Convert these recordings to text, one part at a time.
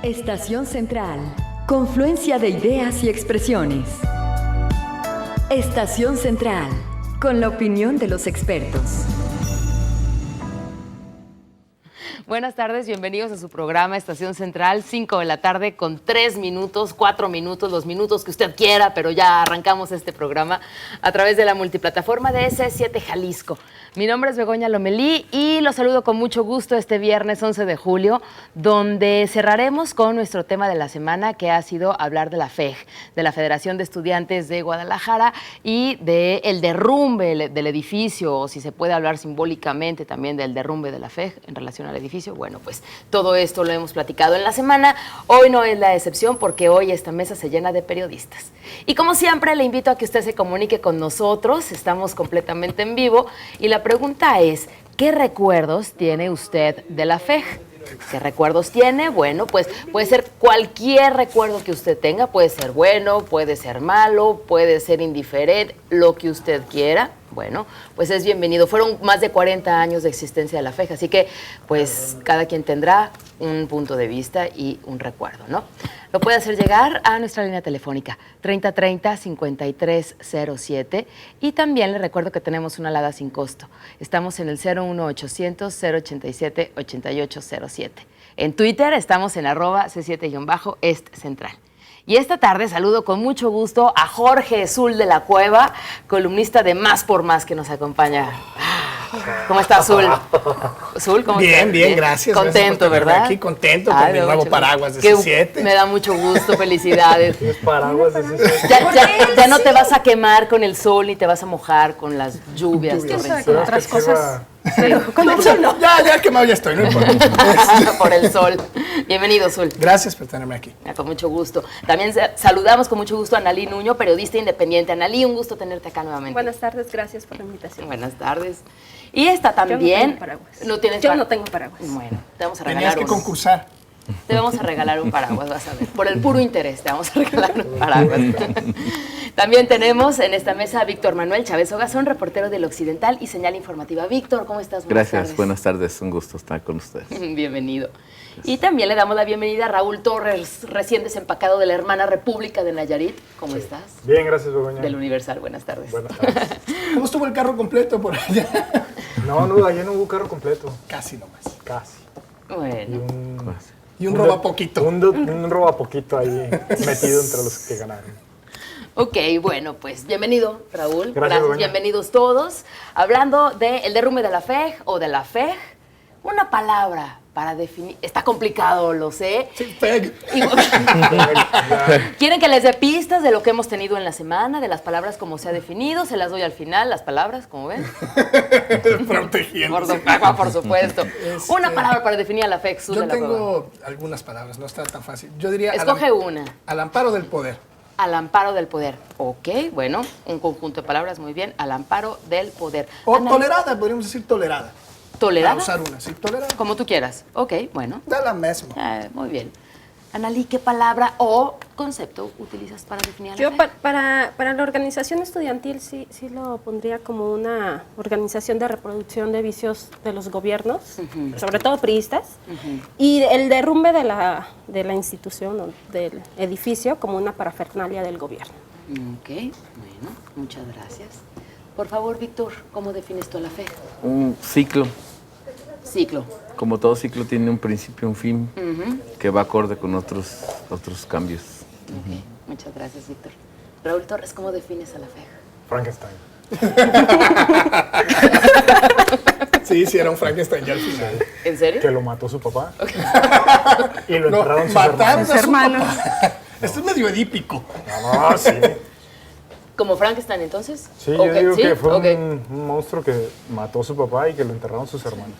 Estación Central. Confluencia de ideas y expresiones. Estación Central. Con la opinión de los expertos. Buenas tardes, bienvenidos a su programa Estación Central, 5 de la tarde con 3 minutos, 4 minutos, los minutos que usted quiera, pero ya arrancamos este programa a través de la multiplataforma de S7 Jalisco. Mi nombre es Begoña Lomelí y los saludo con mucho gusto este viernes 11 de julio, donde cerraremos con nuestro tema de la semana, que ha sido hablar de la FEG, de la Federación de Estudiantes de Guadalajara, y del derrumbe del edificio, o si se puede hablar simbólicamente también del derrumbe de la FEG en relación al edificio. Bueno, pues todo esto lo hemos platicado en la semana. Hoy no es la excepción porque hoy esta mesa se llena de periodistas. Y como siempre, le invito a que usted se comunique con nosotros. Estamos completamente en vivo y la pregunta es, ¿qué recuerdos tiene usted de la FEG? ¿Qué recuerdos tiene? Bueno, pues puede ser cualquier recuerdo que usted tenga. Puede ser bueno, puede ser malo, puede ser indiferente, lo que usted quiera. Bueno, pues es bienvenido. Fueron más de 40 años de existencia de la FEG, así que pues cada quien tendrá un punto de vista y un recuerdo, ¿no? Lo puede hacer llegar a nuestra línea telefónica 3030-5307 y también le recuerdo que tenemos una alada sin costo. Estamos en el 01800-087-8807. En Twitter estamos en @C7-Est Central. Y esta tarde saludo con mucho gusto a Jorge Zul de la Cueva, columnista de Más por Más, que nos acompaña. ¿Cómo estás, Zul? Zul, ¿cómo estás? Bien, gracias. Contento, gracias ¿verdad? Aquí contento con mi nuevo paraguas de C7. Me da mucho gusto, felicidades. ¿Tienes paraguas de C7? Ya no te vas a quemar con el sol ni te vas a mojar con las lluvias. Con otras cosas. Sí. Con el sol no. Ya quemado ya estoy, no importa. Por el sol. Bienvenido, Zul. Gracias por tenerme aquí. Con mucho gusto. También saludamos con mucho gusto a Analí Nuño, periodista independiente. Analí, un gusto tenerte acá nuevamente. Buenas tardes, gracias por la invitación. Buenas tardes. Y esta también. Yo no tengo paraguas. Yo no tengo paraguas. Bueno, te vamos a regalar Tenías que concursar. Te vamos a regalar un paraguas, vas a ver. Por el puro interés te vamos a regalar un paraguas. También tenemos en esta mesa a Víctor Manuel Chávez Ogazón, reportero del Occidental y Señal Informativa. Víctor, ¿cómo estás? Gracias, buenas tardes, un gusto estar con ustedes. Bienvenido. Y también le damos la bienvenida a Raúl Torres, recién desempacado de la hermana República de Nayarit. ¿Cómo estás? Bien, gracias, Begoña. Del Universal, buenas tardes. Buenas tardes. ¿Cómo estuvo el carro completo por allá? No, ayer no hubo carro completo. Casi nomás. Casi. Bueno. Y un roba poquito. Un roba poquito ahí metido entre los que ganaron. Ok, bueno, pues bienvenido, Raúl. Gracias, bienvenidos todos. Hablando del derrumbe de la FEG o de la FEG, una palabra para definir. Está complicado, lo sé. Sí, FEG. ¿Quieren que les dé pistas de lo que hemos tenido en la semana, de las palabras como se ha definido? Se las doy al final, las palabras, como ven. Protegiendo. Por supuesto. Una palabra para definir a la FEG. Yo tengo algunas palabras, no está tan fácil. Yo diría... Escoge una. Al amparo del poder. Al amparo del poder. Ok, bueno, un conjunto de palabras, muy bien. Al amparo del poder. O tolerada, podríamos decir tolerada. ¿Tolerada? Para usar una, sí, tolerada. Como tú quieras. Ok, bueno. Da la misma. Muy bien. Analí, ¿qué palabra o concepto utilizas para definir a la Yo FEG? para la organización estudiantil sí lo pondría como una organización de reproducción de vicios de los gobiernos, sobre todo priistas, y el derrumbe de la institución o del edificio como una parafernalia del gobierno. Ok, bueno, muchas gracias. Por favor, Víctor, ¿cómo defines tú a la FEG? Un ciclo, Ciclo. como todo ciclo tiene un principio y un fin que va acorde con otros cambios. Ok, muchas gracias, Víctor. Raúl Torres, ¿cómo defines a la FEG? Frankenstein. Sí, era un Frankenstein ya al final. ¿En serio? Que lo mató su papá. Y lo enterraron sus hermanos. Esto es medio edípico. No, sí. ¿Como Frankenstein, entonces? Sí, yo digo que fue un monstruo que mató a su papá y que lo enterraron sus hermanos.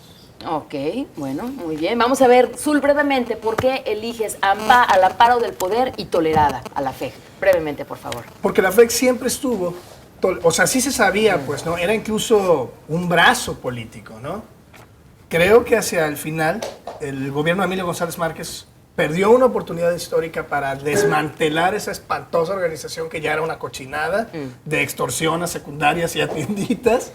Ok, bueno, muy bien. Vamos a ver, Zul, brevemente, ¿por qué eliges al amparo del poder y tolerada a la FEG? Brevemente, por favor. Porque la FEG siempre estuvo, o sea, sí se sabía, pues, ¿no? Era incluso un brazo político, ¿no? Creo que hacia el final, el gobierno de Emilio González Márquez perdió una oportunidad histórica para desmantelar esa espantosa organización que ya era una cochinada de extorsión a secundarias y a tienditas.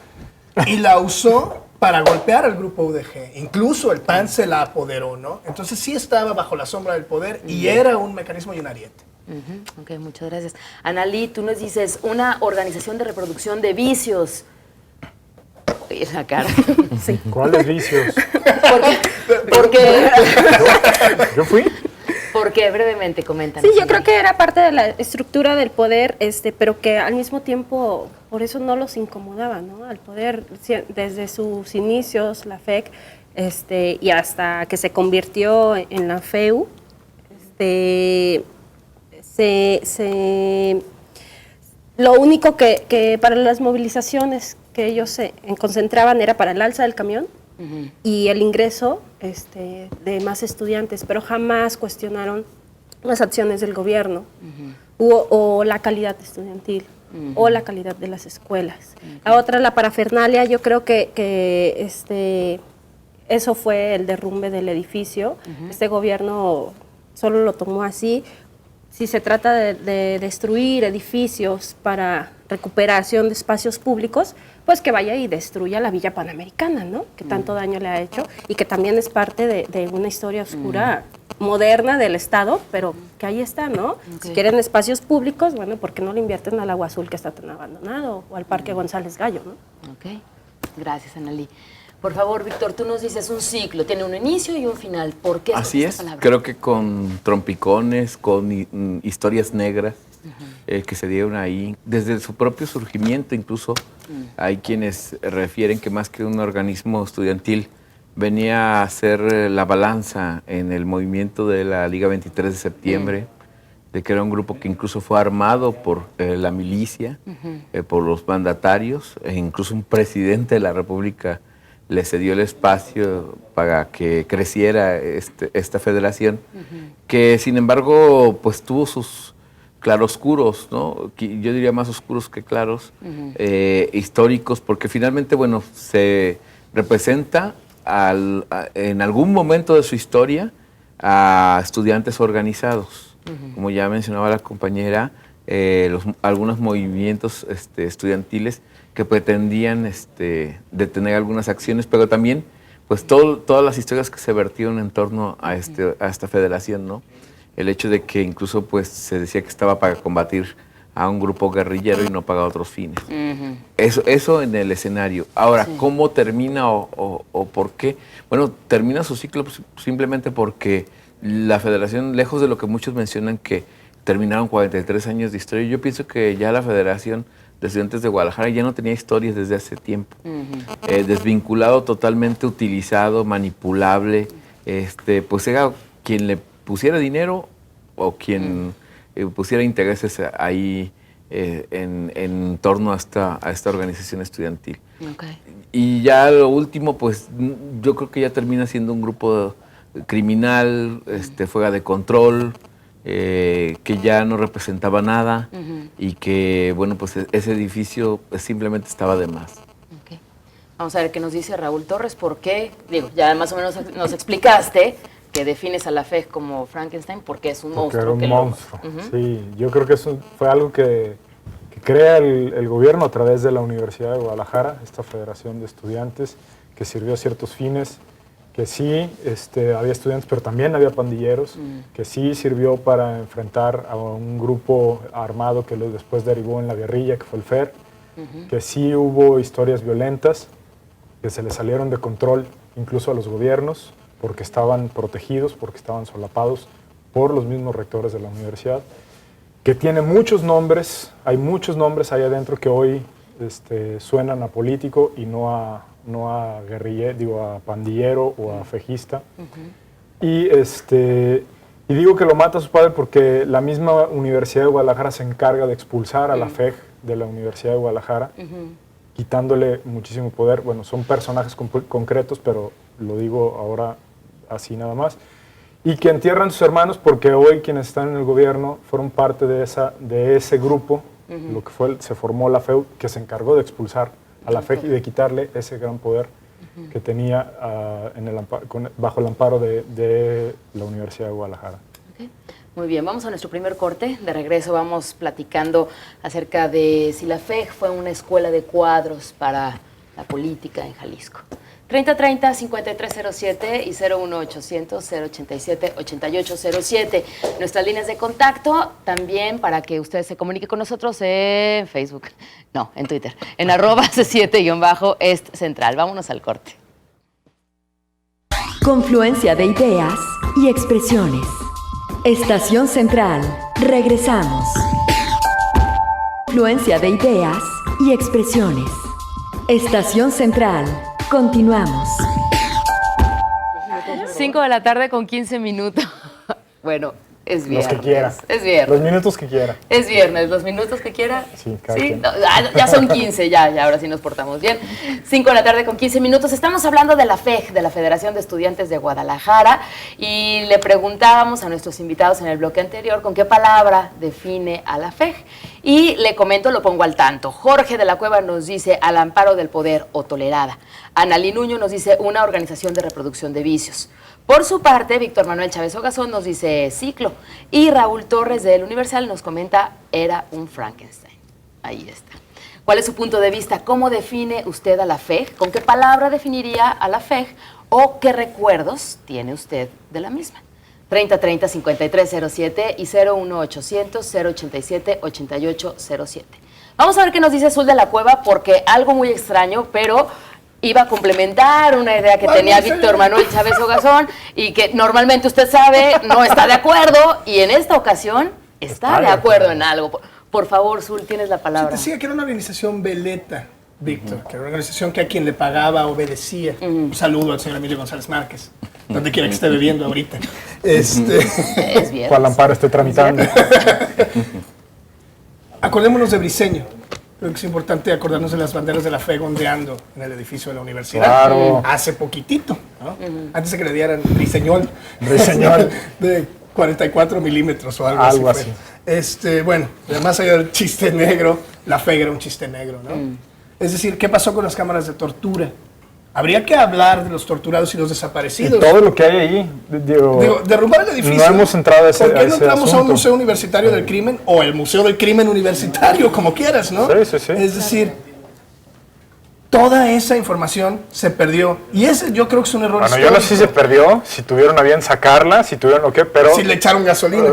y la usó para golpear al grupo UDG. Incluso el PAN se la apoderó, ¿no? Entonces sí estaba bajo la sombra del poder y era un mecanismo y un ariete. Ok, muchas gracias. Analí, tú nos dices, una organización de reproducción de vicios. Oye, esa cara. Sí. ¿Cuáles vicios? Porque ¿Yo fui? porque brevemente comentan. Sí, yo creo que era parte de la estructura del poder, pero que al mismo tiempo por eso no los incomodaba, ¿no? Al poder, desde sus inicios, la FEC, y hasta que se convirtió en la FEU, lo único que para las movilizaciones que ellos se concentraban era para el alza del camión y el ingreso de más estudiantes, pero jamás cuestionaron las acciones del gobierno o la calidad estudiantil o la calidad de las escuelas. La otra, la parafernalia, yo creo que eso fue el derrumbe del edificio. Este gobierno solo lo tomó así. Si se trata de destruir edificios para recuperación de espacios públicos, pues que vaya y destruya la Villa Panamericana, ¿no? Que tanto daño le ha hecho y que también es parte de una historia oscura moderna del Estado, pero que ahí está, ¿no? Si quieren espacios públicos, bueno, ¿por qué no le invierten al Agua Azul que está tan abandonado o al Parque González Gallo, ¿no? Ok, gracias, Analí. Por favor, Víctor, tú nos dices un ciclo, tiene un inicio y un final. ¿Por qué? Así es, creo que con trompicones, con historias negras que se dieron ahí, desde su propio surgimiento incluso, hay quienes refieren que más que un organismo estudiantil, venía a ser la balanza en el movimiento de la Liga 23 de septiembre, de que era un grupo que incluso fue armado por la milicia, por los mandatarios, e incluso un presidente de la República le cedió el espacio para que creciera esta federación, que sin embargo pues tuvo sus claroscuros, ¿no? Yo diría más oscuros que claros, históricos, porque finalmente, bueno, se representa en algún momento de su historia a estudiantes organizados. Como ya mencionaba la compañera, algunos movimientos estudiantiles que pretendían detener algunas acciones, pero también pues todas las historias que se vertieron en torno a esta federación, ¿no? El hecho de que incluso pues se decía que estaba para combatir a un grupo guerrillero y no para otros fines. Eso en el escenario. Ahora, ¿cómo termina o por qué? Bueno, termina su ciclo simplemente porque la federación, lejos de lo que muchos mencionan que terminaron 43 años de historia, yo pienso que ya la Federación de Estudiantes de Guadalajara ya no tenía historias desde hace tiempo. Desvinculado totalmente, utilizado, manipulable, pues era quien le pusiera dinero o quien pusiera intereses ahí en torno a esta organización estudiantil. Y ya lo último, pues yo creo que ya termina siendo un grupo criminal, fuera de control, que ya no representaba nada y que, bueno, pues ese edificio simplemente estaba de más. Okay. Vamos a ver qué nos dice Raúl Torres, ¿por qué? Digo, ya más o menos nos explicaste que defines a la FEG como Frankenstein porque es un monstruo. Era un monstruo, sí. Yo creo que eso fue algo que crea el gobierno a través de la Universidad de Guadalajara, esta federación de estudiantes, que sirvió a ciertos fines, que sí había estudiantes, pero también había pandilleros, que sí sirvió para enfrentar a un grupo armado que después derivó en la guerrilla, que fue el FER, que sí hubo historias violentas, que se les salieron de control incluso a los gobiernos, porque estaban protegidos, porque estaban solapados por los mismos rectores de la universidad, que tiene muchos nombres, hay muchos nombres ahí adentro que hoy suenan a político y no a guerrillero, digo a pandillero o a fejista. Y digo que lo mata a su padre porque la misma Universidad de Guadalajara se encarga de expulsar a la FEG de la Universidad de Guadalajara, quitándole muchísimo poder. Bueno, son personajes concretos, pero lo digo ahora así nada más. Y que entierran a sus hermanos porque hoy quienes están en el gobierno fueron parte de ese grupo, lo que se formó la FEU, que se encargó de expulsar a la FEG y de quitarle ese gran poder que tenía bajo el amparo de la Universidad de Guadalajara. Okay. Muy bien, vamos a nuestro primer corte. De regreso vamos platicando acerca de si la FEG fue una escuela de cuadros para la política en Jalisco. 3030-5307 y 01800-087-8807. Nuestras líneas de contacto también para que usted se comunique con nosotros en Facebook, no, en Twitter, en @C7-Est Central. Vámonos al corte. Confluencia de ideas y expresiones. Estación Central. Regresamos. Confluencia de ideas y expresiones. Estación Central. Continuamos. 5 de la tarde con 15 minutos. Bueno, es viernes. Los que quiera. Es viernes. Los minutos que quiera. Es viernes, los minutos que quiera. Sí, cada quien. No, ya son 15, ya ahora sí nos portamos bien. 5 de la tarde con 15 minutos. Estamos hablando de la FEG, de la Federación de Estudiantes de Guadalajara, y le preguntábamos a nuestros invitados en el bloque anterior con qué palabra define a la FEG. Y le comento, lo pongo al tanto. Jorge de la Cueva nos dice al amparo del poder o tolerada. Ana Linuño nos dice una organización de reproducción de vicios. Por su parte, Víctor Manuel Chávez Ogazón nos dice ciclo. Y Raúl Torres del Universal nos comenta era un Frankenstein. Ahí está. ¿Cuál es su punto de vista? ¿Cómo define usted a la FEG? ¿Con qué palabra definiría a la FEG? ¿O qué recuerdos tiene usted de la misma? 3030-5307 y 01800-087-8807. Vamos a ver qué nos dice Azul de la Cueva, porque algo muy extraño, pero iba a complementar una idea que tenía Víctor Manuel Chávez Ogazón y que normalmente usted sabe no está de acuerdo, y en esta ocasión está de acuerdo en algo. Por favor, Zul, tienes la palabra. Se decía que era una organización veleta, Víctor, que era una organización que a quien le pagaba obedecía. Un saludo al señor Emilio González Márquez, donde quiera que esté bebiendo ahorita. Es bien. Cual amparo esté tramitando. Acordémonos de Briseño. Creo que es importante acordarnos de las banderas de la FEG ondeando en el edificio de la universidad. Claro. Hace poquitito, ¿no? Antes de que le dieran briseñol. Briseñol. De 44 milímetros o algo así. Bueno, además allá del chiste negro, la FEG era un chiste negro, ¿no? Es decir, ¿qué pasó con las cámaras de tortura? Habría que hablar de los torturados y los desaparecidos. Y todo lo que hay ahí. Digo, derrumbar el edificio. No hemos entrado a ese ¿Por qué no entramos a un asunto? museo universitario del crimen o el museo del crimen universitario, como quieras, ¿no? Sí. Es decir, toda esa información se perdió. Y ese yo creo que es un error Bueno, yo histórico. no sé si se perdió, si tuvieron a bien sacarla, si tuvieron o qué, pero... Si le echaron gasolina.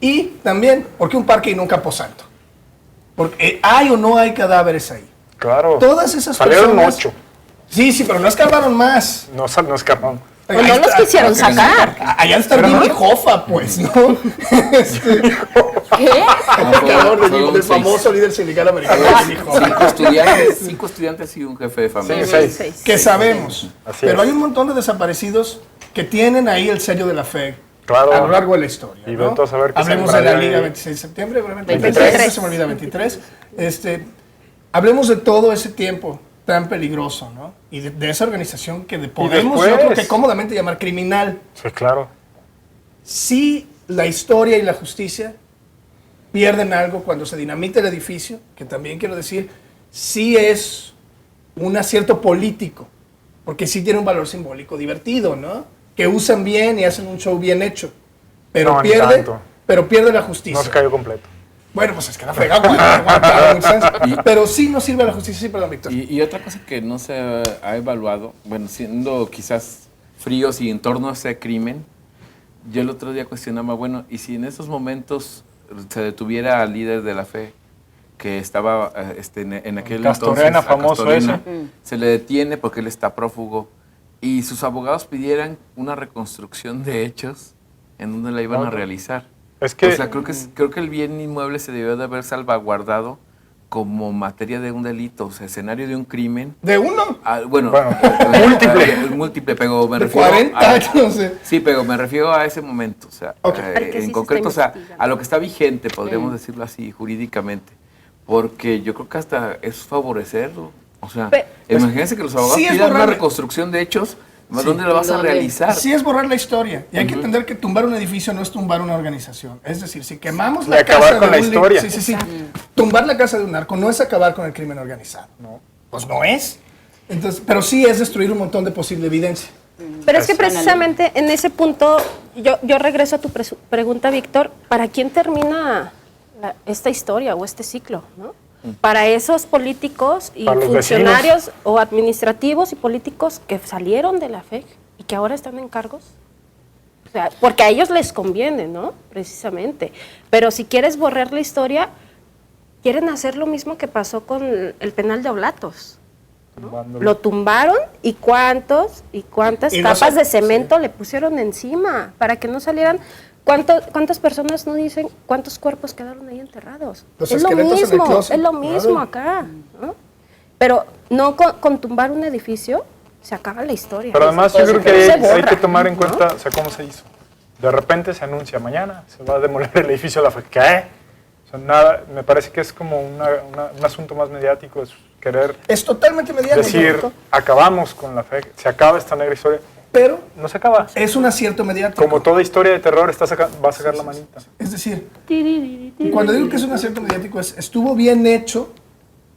Y también, ¿por qué un parque y no un camposanto? Porque ¿hay o no hay cadáveres ahí? Claro. Todas esas Salieron personas... 8. Sí, pero no escavaron más. No escaparon. O no los quisieron sacar. Allá está Jimmy Hoffa, pues, ¿no? ¿Qué? El famoso líder sindical americano Jimmy Hoffa. 5 estudiantes y un jefe de familia. 6. Que sabemos. Así Pero es. hay un montón de desaparecidos que tienen ahí el sello de la FEG. Claro. A lo largo de la historia. Y ¿no? entonces a ver qué Hablemos se de la embrague Liga ahí. 26 de septiembre, 23. Se me olvida 23. Hablemos de todo ese tiempo tan peligroso, ¿no? Y de esa organización que podemos, yo creo que cómodamente llamar criminal. Sí, claro. Sí, la historia y la justicia pierden algo cuando se dinamita el edificio, que también quiero decir, sí es un acierto político, porque sí tiene un valor simbólico divertido, ¿no? Que usan bien y hacen un show bien hecho, pero No, ni pierde tanto. la justicia. No se cayó completo. Bueno, pues es que la fregada, pero sí no sirve a la justicia, sí, perdón, Víctor. Y otra cosa que no se ha evaluado, bueno, siendo quizás fríos y en torno a ese crimen, yo el otro día cuestionaba, bueno, ¿y si en esos momentos se detuviera al líder de la fe, que estaba en aquel Castorena, entonces, a famoso Castorena, ese. se le detiene porque él está prófugo, y sus abogados pidieran una reconstrucción de hechos en donde la iban a realizar? Es que... O sea, creo que el bien inmueble se debió de haber salvaguardado como materia de un delito, o sea, escenario de un crimen. ¿De uno? Múltiple, pero me De refiero 40, no sé. Sí, pero me refiero a ese momento, o sea, Ok. Porque sí en se concreto, o está sea, investigando. a lo que está vigente, podríamos decirlo así, jurídicamente, porque yo creo que hasta es favorecerlo. O sea, imagínense que los abogados sí es pidan una borrable. reconstrucción de hechos, ¿dónde la vas a ¿Dónde? realizar? Sí es borrar la historia. Y hay que entender que tumbar un edificio no es tumbar una organización. Es decir, si quemamos Y la acabar casa con de la un historia. Sí. Tumbar la casa de un narco no es acabar con el crimen organizado. No. Pues no es. Entonces, pero sí es destruir un montón de posible evidencia. Pero es que precisamente en ese punto, yo regreso a tu pregunta, Víctor, ¿para quién termina esta historia o este ciclo? ¿No? para esos políticos y Para los funcionarios o administrativos y políticos que salieron de la FEC y que ahora están en cargos. O sea, porque a ellos les conviene, ¿no? Precisamente. Pero si quieres borrar la historia, quieren hacer lo mismo que pasó con el penal de Oblatos. Tumbándolo. Lo tumbaron y cuántas Y no capas se- de cemento le pusieron encima para que no salieran. ¿Cuántas personas no dicen cuántos cuerpos quedaron ahí enterrados? Los Es lo esqueletos en el mismo, closet. es lo mismo Claro. acá, ¿no? Pero no con tumbar un edificio se acaba la historia. Pero además yo creo que Se hay borra, que tomar en ¿no? cuenta, o sea, cómo se hizo. De repente se anuncia, mañana se va a demoler el edificio de la FEC. ¿Qué? O sea, nada, me parece que es como un asunto más mediático, es querer Es totalmente mediático. decir, acabamos con la FEC, se acaba esta negra historia. Pero No se acaba. es un acierto mediático. Como toda historia de terror, va a sacar la manita. Es decir, cuando digo que es un acierto mediático, estuvo bien hecho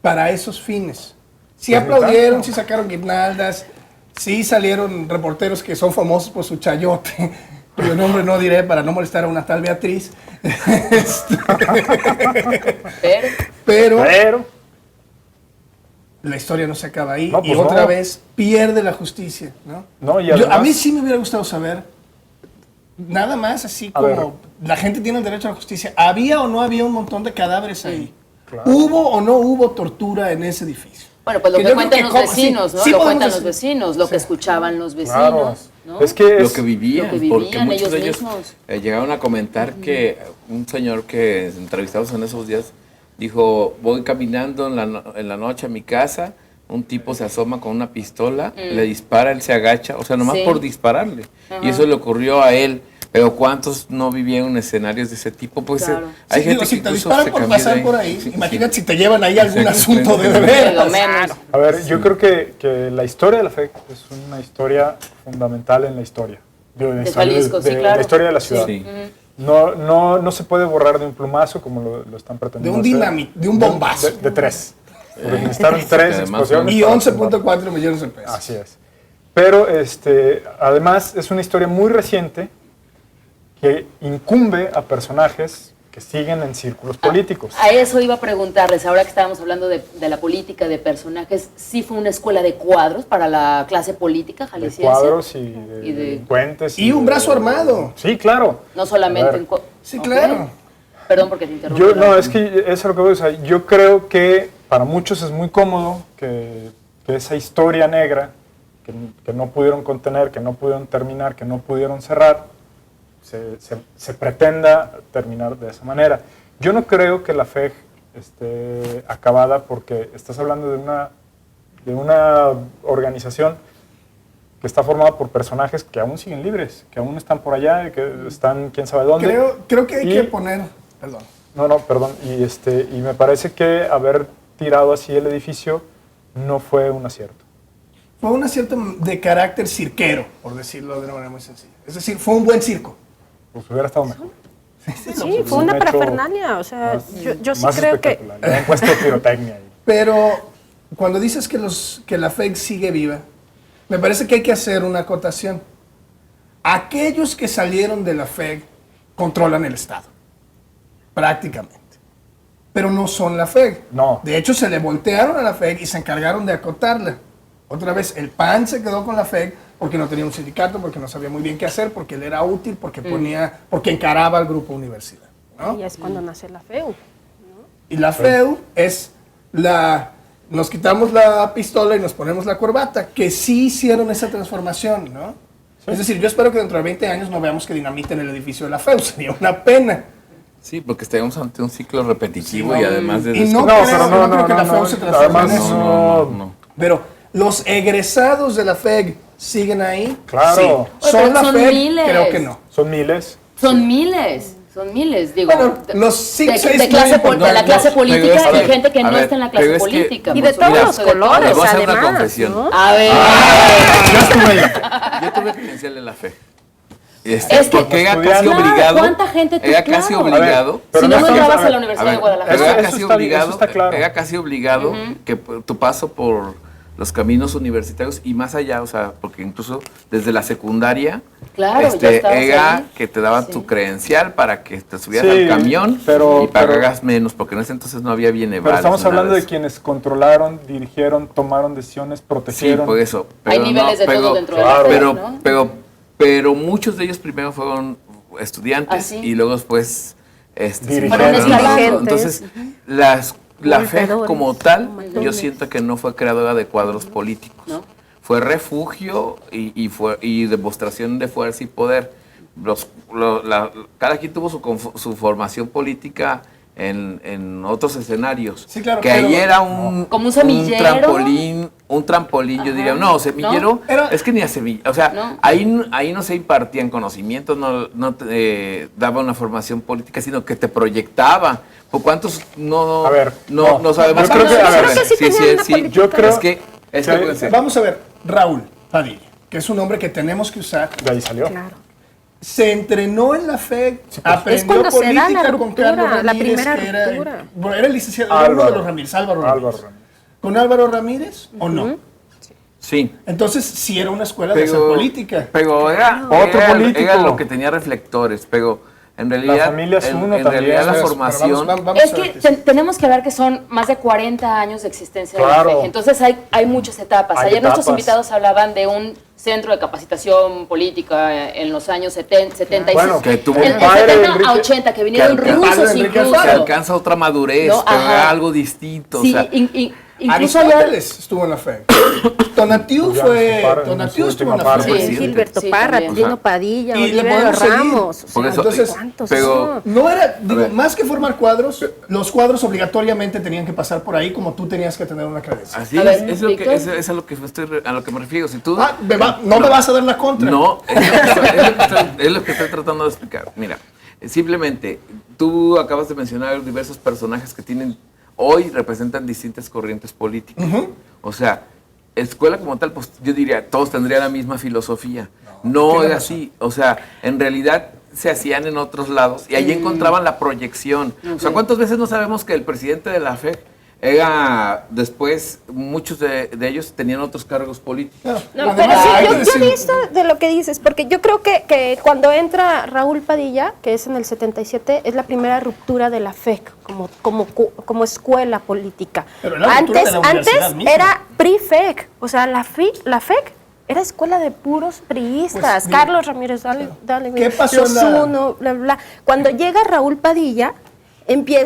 para esos fines. Sí Pues, aplaudieron, ni tanto. sí sacaron guirnaldas, sí salieron reporteros que son famosos por su chayote, cuyo nombre no diré para no molestar a una tal Beatriz. Pero Pero la historia no se acaba ahí No, y pues otra no. vez pierde la justicia, ¿no? No, y A además- mí sí me hubiera gustado saber, nada más así A ver. como la gente tiene el derecho a la justicia, ¿había o no había un montón de cadáveres ahí? Claro. ¿Hubo o no hubo tortura en ese edificio? bueno, pues lo Que que yo cuentan creo los que como- sí, vecinos, ¿no? sí Lo podemos cuentan los decir. vecinos, lo que Sí. escuchaban los Claro. vecinos, ¿no? Es que Lo que vivían, Lo que vivían porque muchos ellos de ellos mismos. llegaron a comentar que un señor que entrevistamos en esos días dijo, voy caminando en la noche a mi casa, un tipo se asoma con una pistola, le dispara, él se agacha, o sea, nomás Sí. por dispararle. Y eso le ocurrió a él. Pero ¿cuántos no vivieron escenarios de ese tipo? Pues Claro. hay Sí, gente digo, si que te incluso disparan se por cambió pasar de- por ahí, Sí, imagínate sí. si te llevan ahí algún Exacto, asunto de sí. Por veras. lo menos. A ver, yo creo que la historia de la FEC es una historia fundamental en la historia. Digo, De Jalisco, sí, claro. La historia de la ciudad. Sí. No se puede borrar de un plumazo como lo están De pretendiendo un hacer. dinamit, de un bombazo. De tres. Porque necesitaron tres además explosiones. Y para 11.4 millones de pesos. Así es. Pero además es una historia muy reciente que incumbe a personajes que siguen en círculos políticos. A eso iba a preguntarles, ahora que estábamos hablando de la política, de personajes, ¿sí fue una escuela de cuadros para la clase política De jalisciense? cuadros y Y de- delincuentes. Y un de- brazo armado. Sí, claro. No solamente A ver, en... Sí, Ok. claro. Perdón porque te interrumpí. Yo, no, es que eso es lo que voy a decir. Yo creo que para muchos es muy cómodo que esa historia negra que no pudieron contener, que no pudieron terminar, que no pudieron cerrar, se pretenda terminar de esa manera. Yo no creo que la FEG esté acabada porque estás hablando de una organización que está formada por personajes que aún siguen libres, que aún están por allá, que están quién sabe dónde. Creo que hay Y- que poner, perdón, No, perdón. Y me parece que haber tirado así el edificio no fue un acierto. fue un acierto de carácter cirquero, por decirlo de una manera muy sencilla. Es decir, fue un buen circo. Pues hubiera estado mejor. Sí, fue una un hecho parafernalia. O sea, yo sí Más creo que... espectacular. Le han puesto pirotecnia ahí. Pero cuando dices que la FEC sigue viva, me parece que hay que hacer una acotación. Aquellos que salieron de la FEC controlan el Estado, prácticamente. Pero no son la FEC. No. De hecho, se le voltearon a la FEC y se encargaron de acotarla. Otra vez, el PAN se quedó con la FEC porque no tenía un sindicato, porque no sabía muy bien qué hacer, porque él era útil, porque encaraba al grupo universidad, ¿no? Y es cuando nace la FEU. Y la FEU es nos quitamos la pistola y nos ponemos la corbata, que sí hicieron esa transformación, ¿no? Es decir, yo espero que dentro de 20 años no veamos que dinamiten el edificio de la FEU, sería una pena. Sí, porque estaríamos ante un ciclo repetitivo Sí, y no. además de... Y no No, creo- pero no creo que la FEU se transforme Además, en eso. No. Pero los egresados de la FEG siguen ahí. Claro. Sí. ¿Son Oye, la son FEG? miles. Creo que no. Son miles. Son miles, digo. Bueno, los 5 de, 6 de clase muy de la clase importantes. pero es política y que- gente que no a ver, está en la pero clase es que- política. Y por de todos supuesto, los de todos. colores, Les voy a hacer una además, confesión. ¿no? A ver. Ya estuve ahí. Yo tuve credencial en la fe. Es que- Porque era casi Claro, obligado. ¿cuánta gente tú- Era casi claro. obligado. Pero Si no, no estamos- entrabas a la ver, Universidad A ver, de Guadalajara. era Eso casi está- obligado, eso está claro. era casi obligado que tu paso los caminos universitarios y más allá, o sea, porque incluso desde la secundaria, Claro, ya estabas era ahí. que te daban Sí. tu credencial para que te subieras Sí, al camión pero- y pagaras menos, porque en ese entonces no había bienes. Pero estamos hablando de quienes controlaron, dirigieron, tomaron decisiones, Sí, protegieron. por eso. Hay niveles de todo dentro de la claro. FED, pero, ¿no? pero muchos de ellos primero fueron estudiantes ¿Ah, sí? y luego después se Dirigentes. fueron Fueron dirigentes. dirigentes. Entonces, la FED Golpeadores, como tal, matones. yo siento que no fue creadora de cuadros políticos. ¿No? Fue refugio y demostración de fuerza y poder. Cada quien tuvo su formación política en otros escenarios. Sí, claro, que pero- ahí era un, Como un semillero. un trampolín, yo Ajá. diría. No, semillero, Era- es que ni a semillero. O sea, No. ahí no se impartían conocimientos, no te daba una formación política, sino que te proyectaba. ¿Por cuántos no, A ver, no, no. sabemos? Yo creo que- a ver, Creo que sí tenían una política. Yo creo- Es que puede ser. Vamos a ver, Raúl Padilla, que es un nombre que tenemos que usar. De ahí salió. Claro. Se entrenó en la FED, aprendió Es cuando se da la política con ruptura, Carlos la Ramírez, primera que era, ruptura. bueno, era el licenciado, era uno de Álvaro. los Ramírez, Álvaro Ramírez. Álvaro Ramírez. ¿Con Álvaro Ramírez o no? Sí. Entonces sí era una escuela de hacer política. Pero Otro político. era lo que tenía reflectores, pero en realidad, familia es uno en también. realidad la Pero formación... vamos Es a que ver qué- tenemos que ver que son más de 40 años de existencia de Claro. la FEG. Entonces hay muchas etapas. Hay Ayer nuestros etapas. invitados hablaban de un centro de capacitación política en los años 70 y Bueno, que tuvo en un padre, 70 a Enrique, 80, que vinieron que el padre rusos de Enrique incluso. Se alcanza otra madurez, No, pero ajá. era algo distinto. Sí, o sea, incluso allá... Aristóteles estuvo en la FED. Tonatiu Ya, fue, en su Tonatiu estuvo en la última FED. parte. Sí, Gilberto sí, Parra, también. Trino Ajá. Padilla, Y le Olivero podemos seguir. Ramos. o Por sea, eso, entonces, ¿cuántos pero- son? No era, digo, ver. más que formar cuadros, los cuadros obligatoriamente tenían que pasar por ahí como tú tenías que tener una credencial. así A es, ver, es lo que, Víctor. es a lo que a lo que me refiero. Si tú... No me vas a dar la contra. No, es lo que estoy tratando de explicar. Mira, simplemente, tú acabas de mencionar diversos personajes que hoy representan distintas corrientes políticas. O sea, escuela como tal, pues yo diría, todos tendrían la misma filosofía. No es tienes así. O sea, en realidad se hacían en otros lados y ahí encontraban la proyección. O sea, ¿cuántas veces no sabemos que el presidente de la FED era, después, muchos de ellos tenían otros cargos políticos? Claro. No, Además, pero sí, hay que yo decir- he visto de lo que dices, porque yo creo que cuando entra Raúl Padilla, que es en el 77, es la primera ruptura de la FEC como escuela política. Pero la ruptura de la universidad antes misma. era PRI-FEC, o sea, la FEC era escuela de puros priistas. Pues, digo, Carlos Ramírez, dale, ¿Qué pasó los en la- uno, bla, bla. Cuando llega Raúl Padilla,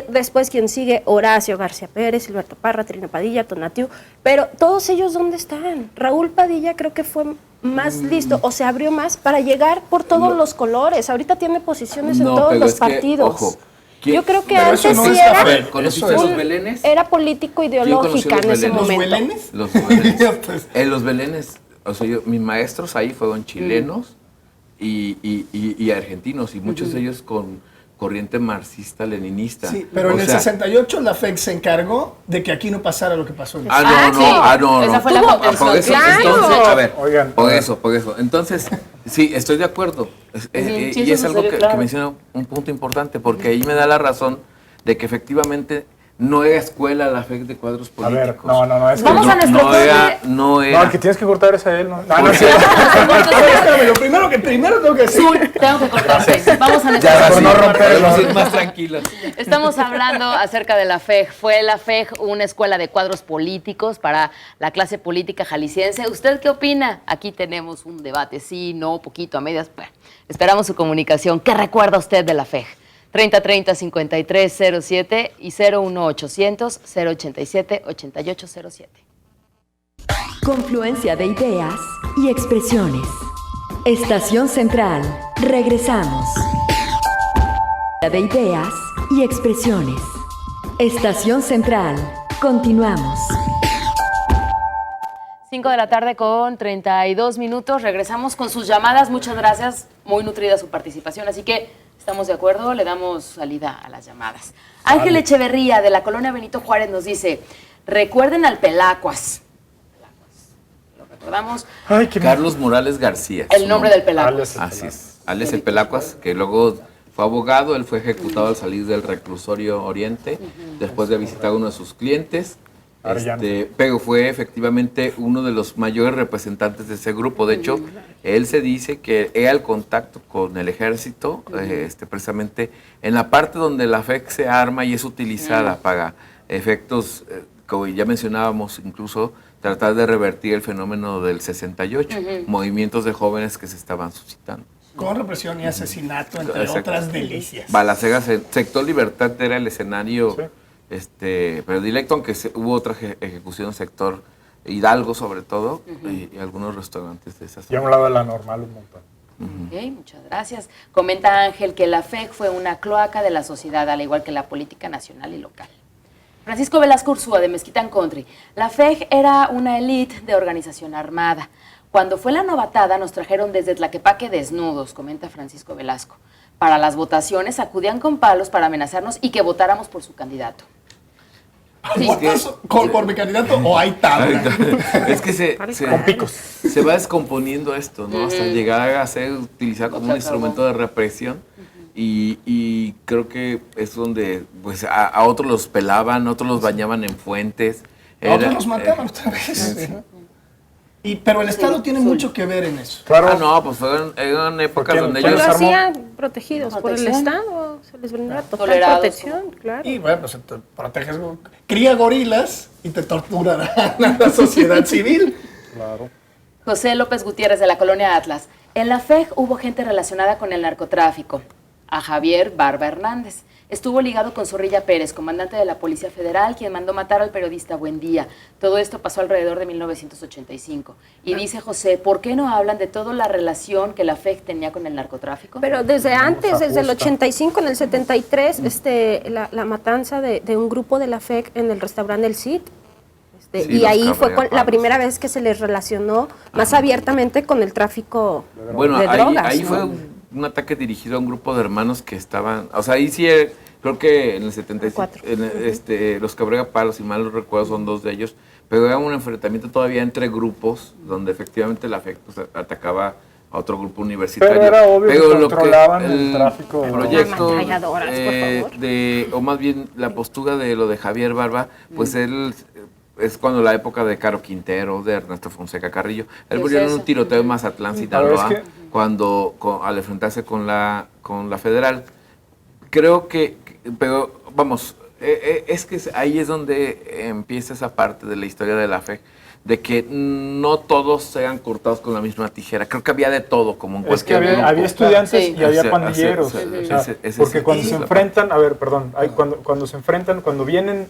después quien sigue, Horacio García Pérez, Gilberto Parra, Trino Padilla, Tonatiu, pero todos ellos ¿dónde están? Raúl Padilla creo que fue más listo o se abrió más para llegar por todos los colores. Ahorita tiene posiciones en No, todos pero los es que, partidos. ojo, ¿quién- Yo creo que Pero eso antes no sí es la era, FED. ¿Conociste Eso es- los belenes? era político ideológica en los ese belenes? ¿Los momento. belenes? Los belenes. Pues, En los belenes, o sea, mis maestros ahí fueron chilenos y argentinos, y muchos de ellos con corriente marxista-leninista. sí, pero O en el sea, 68 la FED se encargó de que aquí no pasara lo que pasó en no, Esa fue la Por contención, eso, claro. entonces, a ver, Oigan, por a ver. eso. Entonces, sí, estoy de acuerdo. Sí, Y es eso algo sucedió, que claro. menciona un punto importante, porque ahí me da la razón de que efectivamente no era escuela la FEC de cuadros A ver, políticos. no, es que Vamos a nuestro no era, corte. no No, era. el que tienes que cortar es a él, ¿no? No, Por no, sí. Espérame, lo primero tengo que decir. Tengo que cortarte. Vamos a nuestro Ya, corte. sí, no romper el podemos orden. ir más tranquilos. Estamos hablando acerca de la FEG. ¿Fue la FEG una escuela de cuadros políticos para la clase política jalisciense? ¿Usted qué opina? Aquí tenemos un debate, sí, no, poquito, a medias. Bueno, esperamos su comunicación. ¿Qué recuerda usted de la FEG? 3030-5307 y 01800-087-8807. Confluencia de ideas y expresiones. Estación Central. Regresamos. De ideas y expresiones. Estación Central. Continuamos. 5 de la tarde con 32 minutos. Regresamos con sus llamadas. Muchas gracias. Muy nutrida su participación. Así que estamos de acuerdo. Le damos salida a las llamadas. Ángel Echeverría, de la colonia Benito Juárez, nos dice: recuerden al Pelacuas. Lo recordamos. Ay, qué Carlos Morales García. El nombre del Pelacuas. Así es. Alex el Pelacuas, que luego fue abogado. Él fue ejecutado al salir del reclusorio Oriente, después de visitar a uno de sus clientes. Arellano. Pero fue efectivamente uno de los mayores representantes de ese grupo. De hecho, él se dice que era el contacto con el ejército, precisamente en la parte donde la FEC se arma y es utilizada para efectos, como ya mencionábamos, incluso tratar de revertir el fenómeno del 68, movimientos de jóvenes que se estaban suscitando. Con represión y asesinato, entre otras delicias. Balaceras, Sector Libertad era el escenario predilecto, aunque hubo otra ejecución en sector Hidalgo sobre todo, y algunos restaurantes de esas. Y a un lado de la Normal un montón. Ok, muchas gracias. Comenta Ángel que la FEC fue una cloaca de la sociedad, al igual que la política nacional y local. Francisco Velasco Ursúa, de Mezquitán Country. La FEC era una élite de organización armada. Cuando fue la novatada nos trajeron desde Tlaquepaque desnudos, comenta Francisco Velasco. Para las votaciones acudían con palos para amenazarnos y que votáramos por su candidato. Sí. ¿Votas por mi candidato o hay tabla? Es que Con picos. se va descomponiendo esto, ¿no? Hasta llegar a ser utilizado como un instrumento de represión. Y creo que es donde pues a otros los pelaban, otros los bañaban en fuentes. Otros los mataban otra vez. Pero el Estado tiene mucho que ver en eso. Claro. No, pues eran épocas donde Pero ellos... lo hacían protegidos por el Estado, se les brindaba total protección, claro. Y bueno, pues te proteges, cría gorilas y te torturarán a la sociedad civil. Claro. José López Gutiérrez, de la colonia Atlas. En la FEC hubo gente relacionada con el narcotráfico. A Javier Barba Hernández. Estuvo ligado con Zorrilla Pérez, comandante de la Policía Federal, quien mandó matar al periodista Buendía. Todo esto pasó alrededor de 1985. Y dice José, ¿por qué no hablan de toda la relación que la FEC tenía con el narcotráfico? Pero desde antes, desde el 85, en el 73, la matanza de un grupo de la FEC en el restaurante El Cid. Sí, y ahí fue la Palos. primera vez que se les relacionó más abiertamente con el tráfico Bueno, de drogas. ahí ¿no? fue un ataque dirigido a un grupo de hermanos que estaban... O sea, ahí sí, creo que en el 75, los Cabrera Palos, si mal no recuerdo, son dos de ellos, pero era un enfrentamiento todavía entre grupos, donde efectivamente la FEC pues, atacaba a otro grupo universitario. Pero era obvio que lo controlaban el tráfico. El proyecto, Ametralladoras, por favor. o más bien la postura de lo de Javier Barba, pues él... Es cuando la época de Caro Quintero, de Ernesto Fonseca Carrillo. Él murió en un tiroteo en Mazatlán, Sinaloa, al enfrentarse con la Federal. Creo pero vamos, es que ahí es donde empieza esa parte de la historia de la FEC, de que no todos sean cortados con la misma tijera. Creo que había de todo, como en Es que cualquier grupo. había estudiantes Sí. y había pandilleros. Porque cuando se enfrentan, cuando se enfrentan, cuando vienen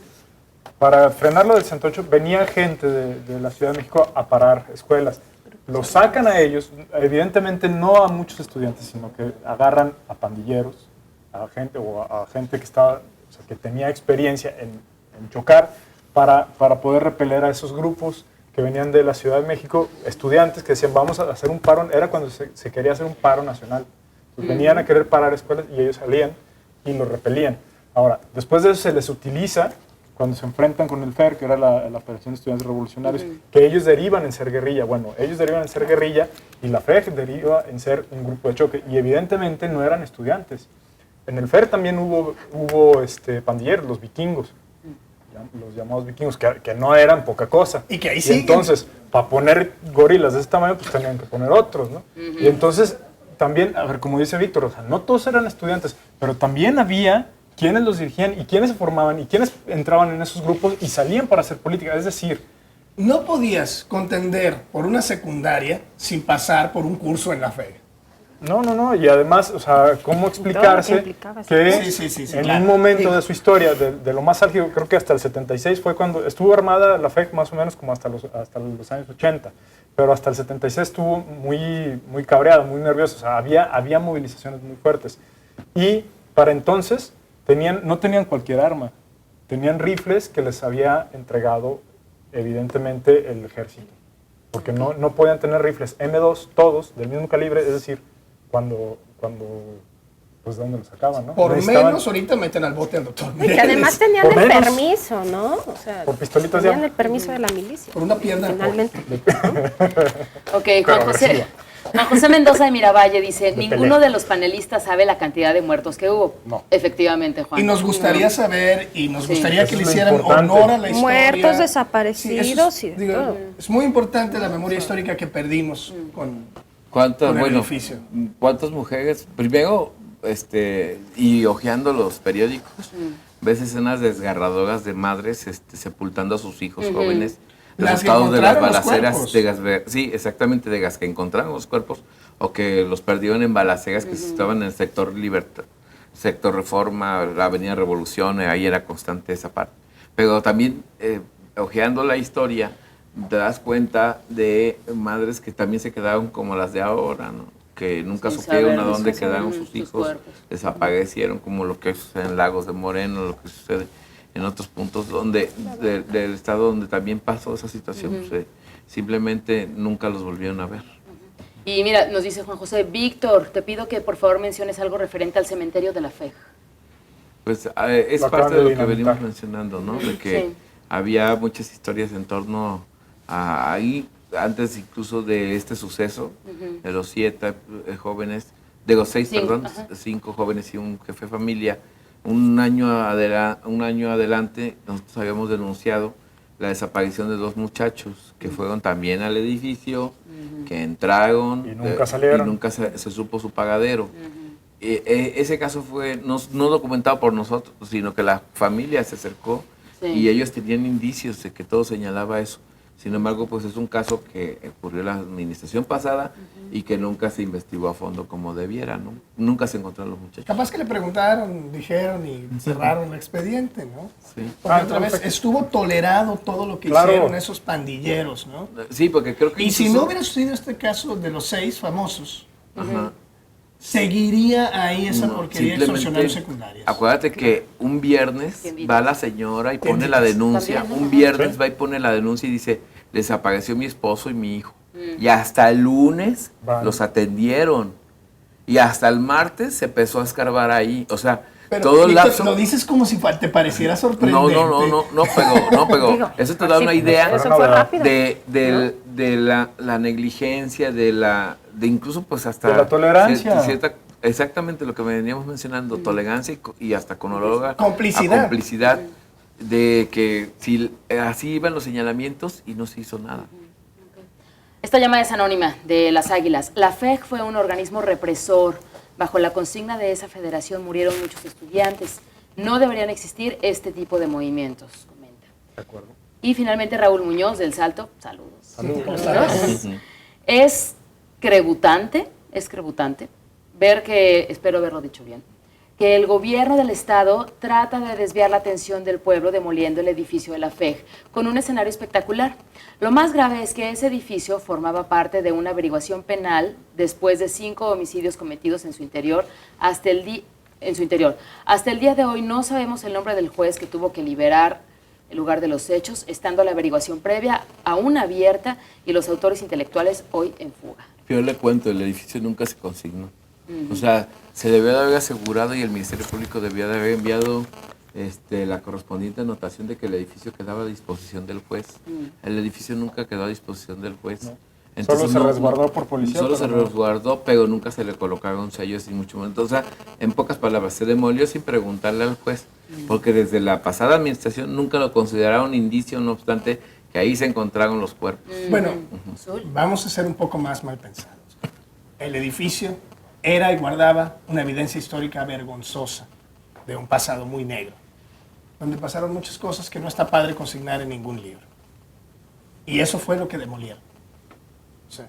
para frenarlo del 108, venía gente de la Ciudad de México a parar escuelas. Los sacan a ellos, evidentemente no a muchos estudiantes, sino que agarran a pandilleros, a gente que estaba, que tenía experiencia en chocar para poder repeler a esos grupos que venían de la Ciudad de México, estudiantes que decían vamos a hacer un paro, era cuando se quería hacer un paro nacional. Entonces, venían a querer parar escuelas y ellos salían y los repelían. Ahora, después de eso se les utiliza cuando se enfrentan con el FER, que era la Federación de Estudiantes Revolucionarios, que ellos derivan en ser guerrilla. Bueno, ellos derivan en ser guerrilla y la FER deriva en ser un grupo de choque. Y evidentemente no eran estudiantes. En el FER también hubo pandilleros, los vikingos, los llamados vikingos, que no eran poca cosa. Y que ahí siguen. Entonces, para poner gorilas de este tamaño, pues tenían que poner otros, ¿no? Y entonces, también, a ver, como dice Víctor, o sea, no todos eran estudiantes, pero también había quienes los dirigían y quienes se formaban y quienes entraban en esos grupos y salían para hacer política. Es decir, no podías contender por una secundaria sin pasar por un curso en la FEC. No, y además, o sea, ¿cómo explicarse que Sí, en claro. un momento de su historia, de lo más álgido, creo que hasta el 76 fue cuando estuvo armada la FEC más o menos como hasta los años 80, pero hasta el 76 estuvo muy cabreada, muy nerviosa, o sea, había movilizaciones muy fuertes. Y para entonces no tenían cualquier arma, tenían rifles que les había entregado evidentemente el ejército, porque no podían tener rifles M2 todos del mismo calibre, es decir, cuando pues de dónde los sacaban, ¿no? Por menos ahorita meten al bote al doctor Y que además tenían Por el menos. permiso, ¿no? O sea, Por pistolitas tenían ya. el permiso de la milicia. Por una pierna. Finalmente. Ok, Juan José. Juan José Mendoza de Miravalle dice, ninguno Pelé. de los panelistas sabe la cantidad de muertos que hubo. No. Efectivamente, Juan. Y nos gustaría saber, y nos Sí. gustaría Eso que le es lo hicieran importante. honor a la historia. Muertos, Sí, desaparecidos eso y es, de digo, todo. es muy importante la memoria histórica que perdimos con ¿Cuántas, el edificio. cuántas mujeres? Primero, y hojeando los periódicos, ves escenas desgarradoras de madres sepultando a sus hijos jóvenes, Las que resultados de las encontraron los balaceras cuerpos. sí, exactamente, de las que encontraron los cuerpos o que los perdieron en balaceras que estaban en el sector Libertad, sector Reforma, la Avenida Revolución, ahí era constante esa parte. Pero también, hojeando la historia, te das cuenta de madres que también se quedaron como las de ahora, ¿no? Que nunca Sin supieron saber, a dónde sin saber quedaron sus sus hijos, cuerpos. desaparecieron, como lo que sucede en Lagos de Moreno, lo que sucede en otros puntos del estado donde también pasó esa situación. Pues, simplemente nunca los volvieron a ver. Y mira, nos dice Juan José, Víctor, te pido que por favor menciones algo referente al cementerio de la FEJ. Pues es Lo acaban parte de de lo que dinamitar. venimos mencionando, ¿no? De que Sí. había muchas historias en torno a ahí, antes incluso de este suceso, de los 7 jóvenes, de los 6, Cinco, perdón, ajá. 5 jóvenes y un jefe de familia. Un año adelante nosotros habíamos denunciado la desaparición de 2 muchachos que fueron también al edificio, que entraron Y nunca salieron. y nunca se supo su pagadero. Ese caso fue no documentado por nosotros, sino que la familia se acercó Sí. y ellos tenían indicios de que todo señalaba eso. Sin embargo, pues es un caso que ocurrió en la administración pasada y que nunca se investigó a fondo como debiera, ¿no? Nunca se encontraron los muchachos. Capaz que le preguntaron, dijeron y cerraron el expediente, ¿no? Sí. Porque otra vez estuvo tolerado todo lo que Claro. hicieron esos pandilleros, ¿no? Sí, porque creo que Y si incluso- no hubiera sucedido este caso de los 6 famosos, Ajá. seguiría ahí esa No, porquería de simplemente, extorsionarios secundarios. acuérdate que un viernes ¿Quién dice? va la señora y pone la dices? denuncia, También, un ajá. viernes Sí. va y pone la denuncia y dice, desapareció mi esposo y mi hijo. Y hasta el lunes Vale. los atendieron. Y hasta el martes se empezó a escarbar ahí. O sea, Pero, todo el Víctor, lapso... lo dices como si te pareciera No, sorprendente. no pegó. Digo, Eso te da sí, una idea eso fue rápido. de la negligencia, de incluso pues hasta... De la tolerancia. Exactamente lo que veníamos mencionando, tolerancia y hasta con olor a Complicidad. complicidad, de que si así iban los señalamientos y no se hizo nada. Esta llamada es anónima, de las Águilas. La FEJ fue un organismo represor. Bajo la consigna de esa federación murieron muchos estudiantes. No deberían existir este tipo de movimientos, comenta. De acuerdo. Y finalmente Raúl Muñoz del Salto. Saludos. Saludos. Es crebutante ver que, espero haberlo dicho bien, que el gobierno del estado trata de desviar la atención del pueblo demoliendo el edificio de la FEJ con un escenario espectacular. Lo más grave es que ese edificio formaba parte de una averiguación penal después de 5 homicidios cometidos en su interior hasta el día de hoy no sabemos el nombre del juez que tuvo que liberar el lugar de los hechos, estando la averiguación previa aún abierta y los autores intelectuales hoy en fuga. Yo le cuento, el edificio nunca se consignó. O sea, se debió de haber asegurado y el Ministerio Público debió de haber enviado la correspondiente anotación de que el edificio quedaba a disposición del juez. El edificio nunca quedó a disposición del juez. No. Entonces, Solo se resguardó por policía, Solo se pero no. resguardó, pero nunca se le colocaron sellos y mucho menos. Entonces, en pocas palabras, se demolió sin preguntarle al juez, porque desde la pasada administración nunca lo consideraron indicio, no obstante que ahí se encontraron los cuerpos. Bueno, Azul. vamos a ser un poco más mal pensados. El edificio era y guardaba una evidencia histórica vergonzosa de un pasado muy negro, donde pasaron muchas cosas que no está padre consignar en ningún libro. Y eso fue lo que demolieron. O sea,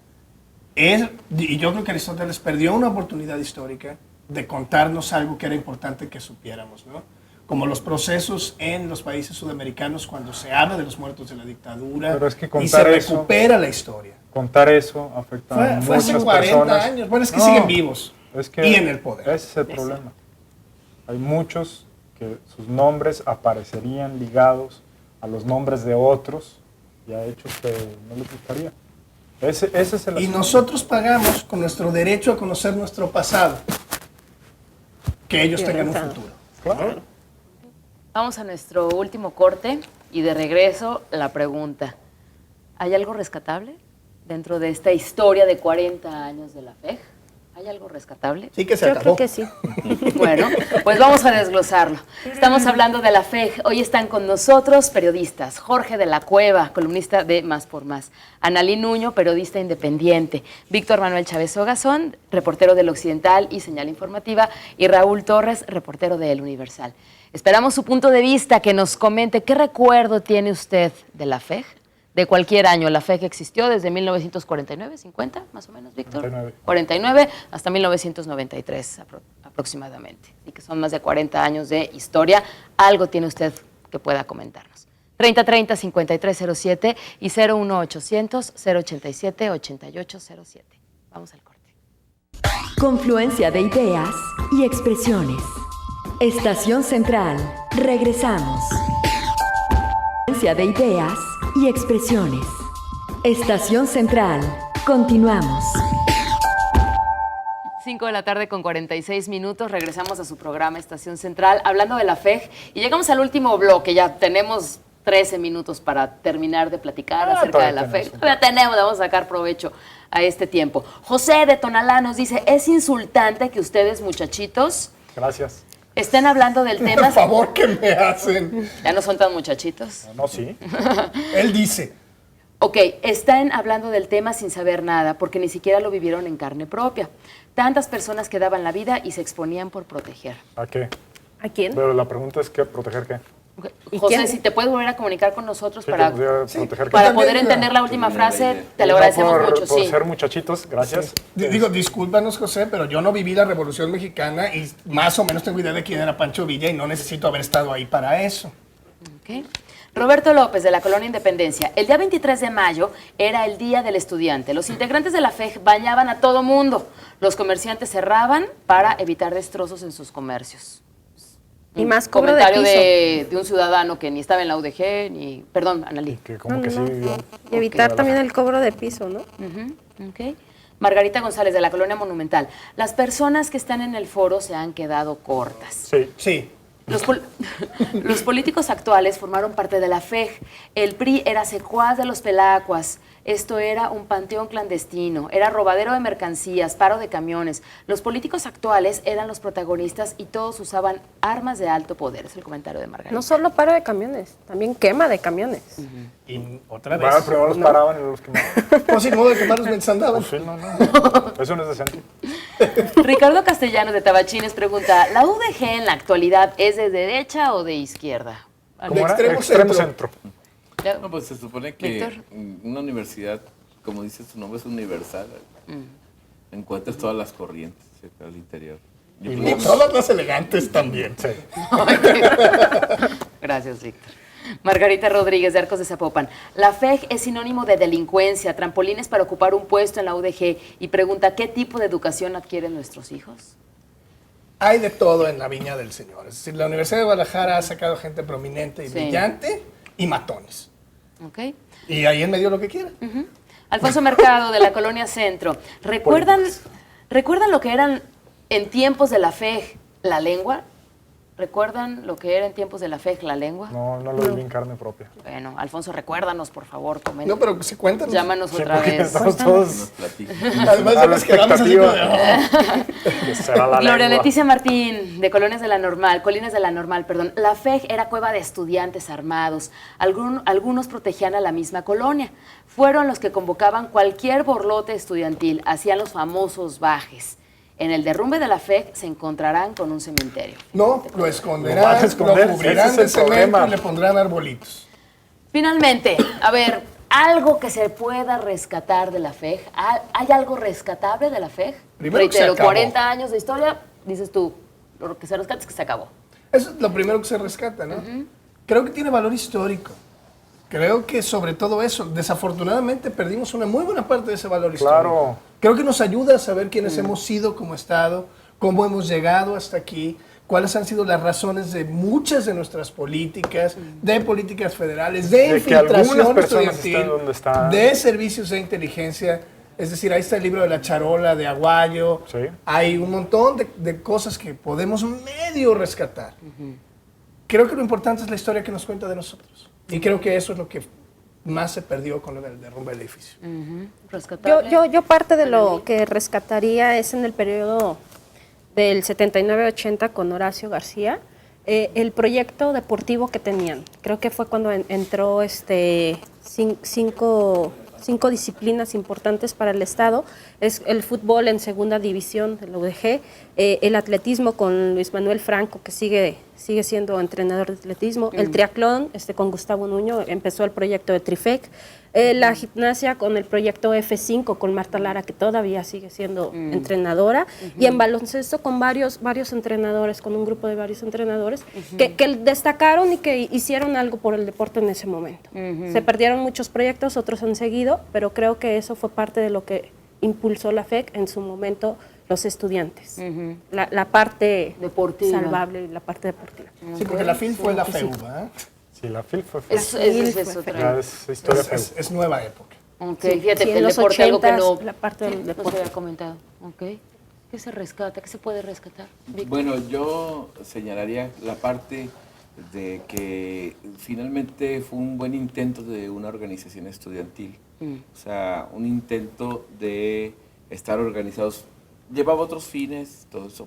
y yo creo que Aristóteles perdió una oportunidad histórica de contarnos algo que era importante que supiéramos, ¿no? Como los procesos en los países sudamericanos cuando se habla de los muertos de la dictadura Pero es que y contar se eso- recupera la historia. Contar eso afecta a Fue hace muchas 40 personas. años. Bueno, es que No, siguen vivos es que y en el poder. Ese es el problema. Hay muchos que sus nombres aparecerían ligados a los nombres de otros y a hechos que no les gustaría. Ese es el Y asunto. nosotros pagamos con nuestro derecho a conocer nuestro pasado que ellos tengan un Violentado. futuro. Claro. Vamos a nuestro último corte y de regreso la pregunta. ¿Hay algo rescatable? dentro de esta historia de 40 años de la FEJ? ¿Hay algo rescatable? Sí que se Yo acabó. creo que sí. Bueno, pues vamos a desglosarlo. Estamos hablando de la FEJ. Hoy están con nosotros periodistas. Jorge de la Cueva, columnista de Más por Más. Analí Nuño, periodista independiente. Víctor Manuel Chávez Ogazón, reportero del Occidental y Señal Informativa. Y Raúl Torres, reportero de El Universal. Esperamos su punto de vista, que nos comente qué recuerdo tiene usted de la FEJ. De cualquier año. La FEJ existió desde 1949, 50, más o menos, Víctor. 49 hasta 1993 aproximadamente. Y que son más de 40 años de historia. Algo tiene usted que pueda comentarnos. 3030-5307 y 01800-087-8807. Vamos al corte. Confluencia de ideas y expresiones. Estación Central. Regresamos. Confluencia de ideas y expresiones. Estación Central. Continuamos. 5 de la tarde con 46 minutos. Regresamos a su programa Estación Central, hablando de la FEJ. Y llegamos al último bloque. Ya tenemos 13 minutos para terminar de platicar acerca de la FEJ. Todavía tenemos, vamos a sacar provecho a este tiempo. José de Tonalá nos dice, es insultante que ustedes, muchachitos, Gracias. estén hablando del tema. Por favor, que me hacen. Ya no son tan muchachitos. No, sí. Él dice. Ok, están hablando del tema sin saber nada, porque ni siquiera lo vivieron en carne propia. Tantas personas que daban la vida y se exponían por proteger. ¿A qué? ¿A quién? Pero la pregunta es, ¿qué? ¿Proteger qué? Ok, ¿Y José, quién? si te puedes volver a comunicar con nosotros Sí, para, que podría proteger qué. para También, poder entender la última frase, te lo No, agradecemos mucho. por Sí. ser muchachitos, gracias. Digo, discúlpanos, José, pero yo no viví la Revolución Mexicana y más o menos tengo idea de quién era Pancho Villa y no necesito haber estado ahí para eso. Ok. Roberto López, de la Colonia Independencia. El día 23 de mayo era el Día del Estudiante. Los integrantes de la FEJ bañaban a todo mundo. Los comerciantes cerraban para evitar destrozos en sus comercios. Y más cobro de comentario piso. de un ciudadano que ni estaba en la UDG, ni... Perdón, Analí. Que como que sí vivió. Y evitar también el cobro de piso, ¿no? Ujú, ok. Margarita González, de la Colonia Monumental. Las personas que están en el foro se han quedado cortas. Sí. Sí. Los políticos actuales formaron parte de la FEJ. El PRI era secuaz de los pelacuas. Esto era un panteón clandestino, era robadero de mercancías, paro de camiones. Los políticos actuales eran los protagonistas y todos usaban armas de alto poder. Es el comentario de Margarita. No solo paro de camiones, también quema de camiones. Y otra vez. Bueno, primero los ¿no? paraban y luego los quemaban. Pues sin modo de quemarlos mientras andaban. Pues sí, no. Eso no es decente. Ricardo Castellanos, de Tabachines, pregunta, ¿la UDG en la actualidad es de derecha o de izquierda? De extremo centro. Ya- No, pues se supone que Víctor. una universidad, como dice su nombre, es universal. Encuentras todas las corrientes al interior. Yo Y creo que- todas las elegantes también. Sí. Gracias, Víctor. Margarita Rodríguez, de Arcos de Zapopan. La FEJ es sinónimo de delincuencia, trampolines para ocupar un puesto en la UDG, y pregunta, ¿qué tipo de educación adquieren nuestros hijos? Hay de todo en la viña del Señor. Es decir, la Universidad de Guadalajara ha sacado gente prominente y Sí. brillante y matones. ¿Ok? Y ahí en medio lo que quieran. Alfonso Mercado, de la Colonia Centro. ¿Recuerdan lo que eran en tiempos de la FEJ la lengua? ¿Recuerdan lo que era en tiempos de la FEJ la lengua? No lo viví en carne propia. Bueno, Alfonso, recuérdanos, por favor, comenta. No, pero sí cuéntanos. Llámanos Sí, otra porque vez. estamos nos todos platica. Además a ya la nos quedamos así como de, expectativa. Que será la Gloria lengua. Leticia Martín, de Colinas de la Normal, perdón. La FEJ era cueva de estudiantes armados. Algunos protegían a la misma colonia. Fueron los que convocaban cualquier borlote estudiantil, hacían los famosos bajes. En el derrumbe de la FEJ se encontrarán con un cementerio. No, lo Lo van a esconderán, esconder, lo cubrirán ese de es el cemento problema. y le pondrán arbolitos. Finalmente, a ver, algo que se pueda rescatar de la FEJ. ¿Hay algo rescatable de la FEJ? Primero que se Reitero, acabó. 40 años de historia, dices tú, lo que se rescata es que se acabó. Eso es lo primero que se rescata, ¿no? Creo que tiene valor histórico. Creo que sobre todo eso, desafortunadamente perdimos una muy buena parte de ese valor histórico. Claro. Creo que nos ayuda a saber quiénes hemos sido como Estado, cómo hemos llegado hasta aquí, cuáles han sido las razones de muchas de nuestras políticas, de políticas federales, de De que algunas infiltración personas estudiantil, estén donde están. de servicios de inteligencia. Es decir, ahí está el libro de La Charola, de Aguayo. Sí. Hay un montón de cosas que podemos medio rescatar. Creo que lo importante es la historia que nos cuenta de nosotros. Y creo que eso es lo que más se perdió con el derrumbe del edificio. Rescatable. Yo parte de lo que rescataría es en el periodo del 79-80 con Horacio García, el proyecto deportivo que tenían. Creo que fue cuando entró cinco disciplinas importantes para el Estado. Es el fútbol en segunda división de la UDG, el atletismo con Luis Manuel Franco, que sigue siendo entrenador de atletismo, el triatlón con Gustavo Nuño, empezó el proyecto de Trifec, la gimnasia con el proyecto F5 con Marta Lara, que todavía sigue siendo entrenadora, y en baloncesto con varios entrenadores, con un grupo de varios entrenadores que destacaron y que hicieron algo por el deporte en ese momento. Se perdieron muchos proyectos, otros han seguido, pero creo que eso fue parte de lo que impulsó la FEC en su momento, los estudiantes. La parte deportiva, salvable y la parte deportiva. Sí, porque la FIL fue la FEUBA, ¿eh? Sí, la FIL fue Es otra. ya es historia FEU. Es nueva época. Ok, Sí, fíjate, sí, en el los deporte, algo que 80s, no, la parte del no se deporte. había comentado. Ok. ¿Qué se rescata? ¿Qué se puede rescatar? Víctor? Bueno, yo señalaría la parte de que finalmente fue un buen intento de una organización estudiantil. O sea, un intento de estar organizados. Llevaba otros fines, todo eso,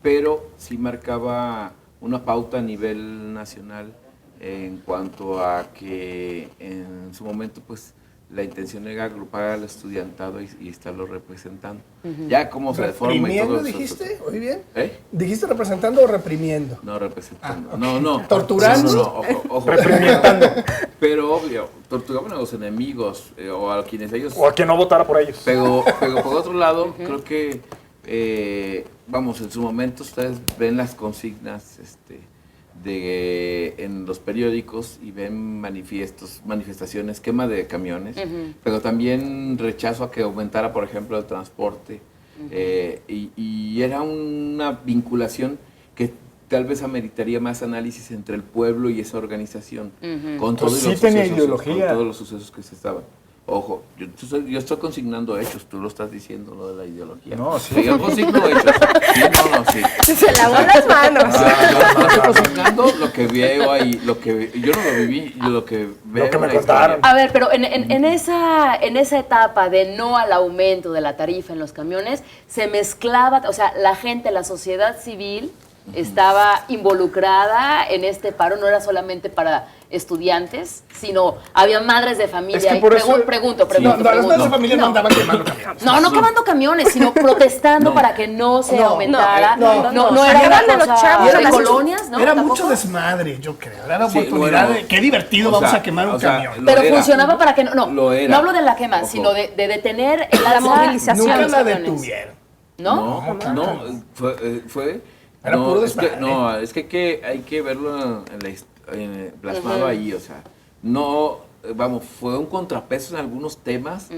pero sí marcaba una pauta a nivel nacional en cuanto a que en su momento pues la intención era agrupar al estudiantado y estarlo representando. Ya como se deforma y ¿Reprimiendo todo eso. dijiste? ¿Oí bien? ¿Eh? ¿Dijiste representando o reprimiendo? No, representando. Ah, ok. No. ¿Torturando? No, ojo. Pero obvio, torturaban a los enemigos o a quienes ellos... O a quien no votara por ellos. Pero por otro lado, creo que, vamos, en su momento ustedes ven las consignas en los periódicos y ven manifestaciones, quema de camiones, pero también rechazo a que aumentara, por ejemplo, el transporte. Y era una vinculación que tal vez ameritaría más análisis entre el pueblo y esa organización, con todos Pues los sí tenía sucesos, ideología. con todos los sucesos que se estaban. Ojo, yo estoy consignando hechos, tú lo estás diciendo, lo de la ideología. No, sí. Yo consigno hechos. Sí, sí. Se lavó las manos. Yo estoy consignando lo que veo ahí, yo no lo viví, lo que veo. Lo que me en la historia. contaron. A ver, pero en esa etapa de no al aumento de la tarifa en los camiones, se mezclaba, o sea, la gente, la sociedad civil estaba involucrada en este paro, no era solamente para estudiantes, sino había madres de familia. Es que por eso- Pregunto. No, las madres de familia no andaban quemando camiones. No quemando camiones, sino protestando para que no se aumentara. No era Llevan una a los cosa chavos a de las- colonias, ¿no? Era ¿Tampoco? mucho desmadre, yo creo. Era la Sí, oportunidad bueno, de... Qué divertido, o vamos sea, a quemar un o sea, camión. lo Pero era. funcionaba para que no Lo era. no hablo de la quema, Ojo. sino de detener La alza movilización. a Nunca los la camiones. detuvieron. ¿No? Fue Era no, puro es que, desmadre. no, es que hay que verlo plasmado ahí, o sea, no, vamos, fue un contrapeso en algunos temas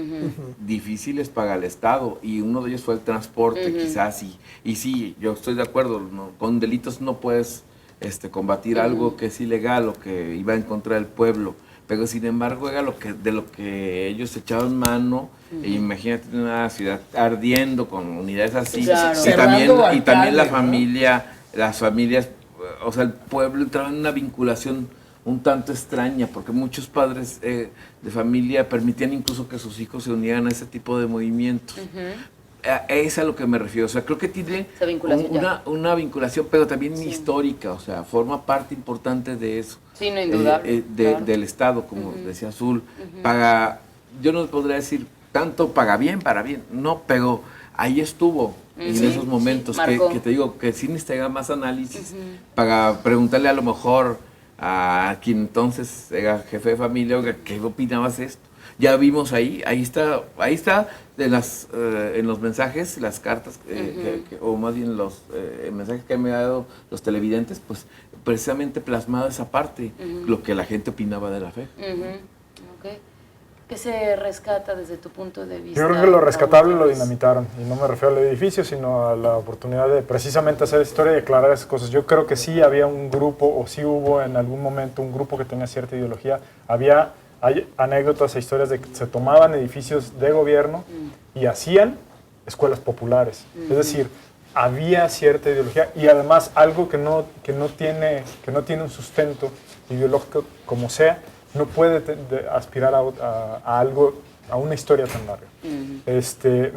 difíciles para el Estado y uno de ellos fue el transporte, quizás, y sí, yo estoy de acuerdo, con delitos no puedes combatir algo que es ilegal o que iba en contra del pueblo, pero sin embargo era de lo que ellos echaban mano. E imagínate una ciudad ardiendo con unidades así, Claro. y también Cerrando la alcalde, familia, las familias, o sea, el pueblo entraba en una vinculación un tanto extraña, porque muchos padres de familia permitían incluso que sus hijos se unieran a ese tipo de movimientos. Es a lo que me refiero, o sea, creo que tiene Esa vinculación una vinculación, pero también histórica, o sea, forma parte importante de eso. Sí, no, indudable, claro. Del Estado, como decía Azul. Yo no podría decir tanto para bien, no, pero ahí estuvo en Sí, esos momentos sí, marcó. que te digo que sí necesitaría más análisis para preguntarle a lo mejor a quien entonces era jefe de familia, oiga, ¿qué opinabas de esto? Ya vimos ahí está en los mensajes, las cartas, o más bien los mensajes que me han dado los televidentes, pues precisamente plasmado esa parte, lo que la gente opinaba de la fe. Ok. ¿Qué se rescata desde tu punto de vista? Yo creo que lo rescatable Raúl lo Torres? dinamitaron, y no me refiero al edificio, sino a la oportunidad de precisamente hacer historia y aclarar esas cosas. Yo creo que sí había un grupo, o sí hubo en algún momento un grupo que tenía cierta ideología. Hay anécdotas e historias de que se tomaban edificios de gobierno y hacían escuelas populares. Es decir, había cierta ideología y además algo que no tiene un sustento ideológico como sea, no puede aspirar a algo, a una historia tan larga.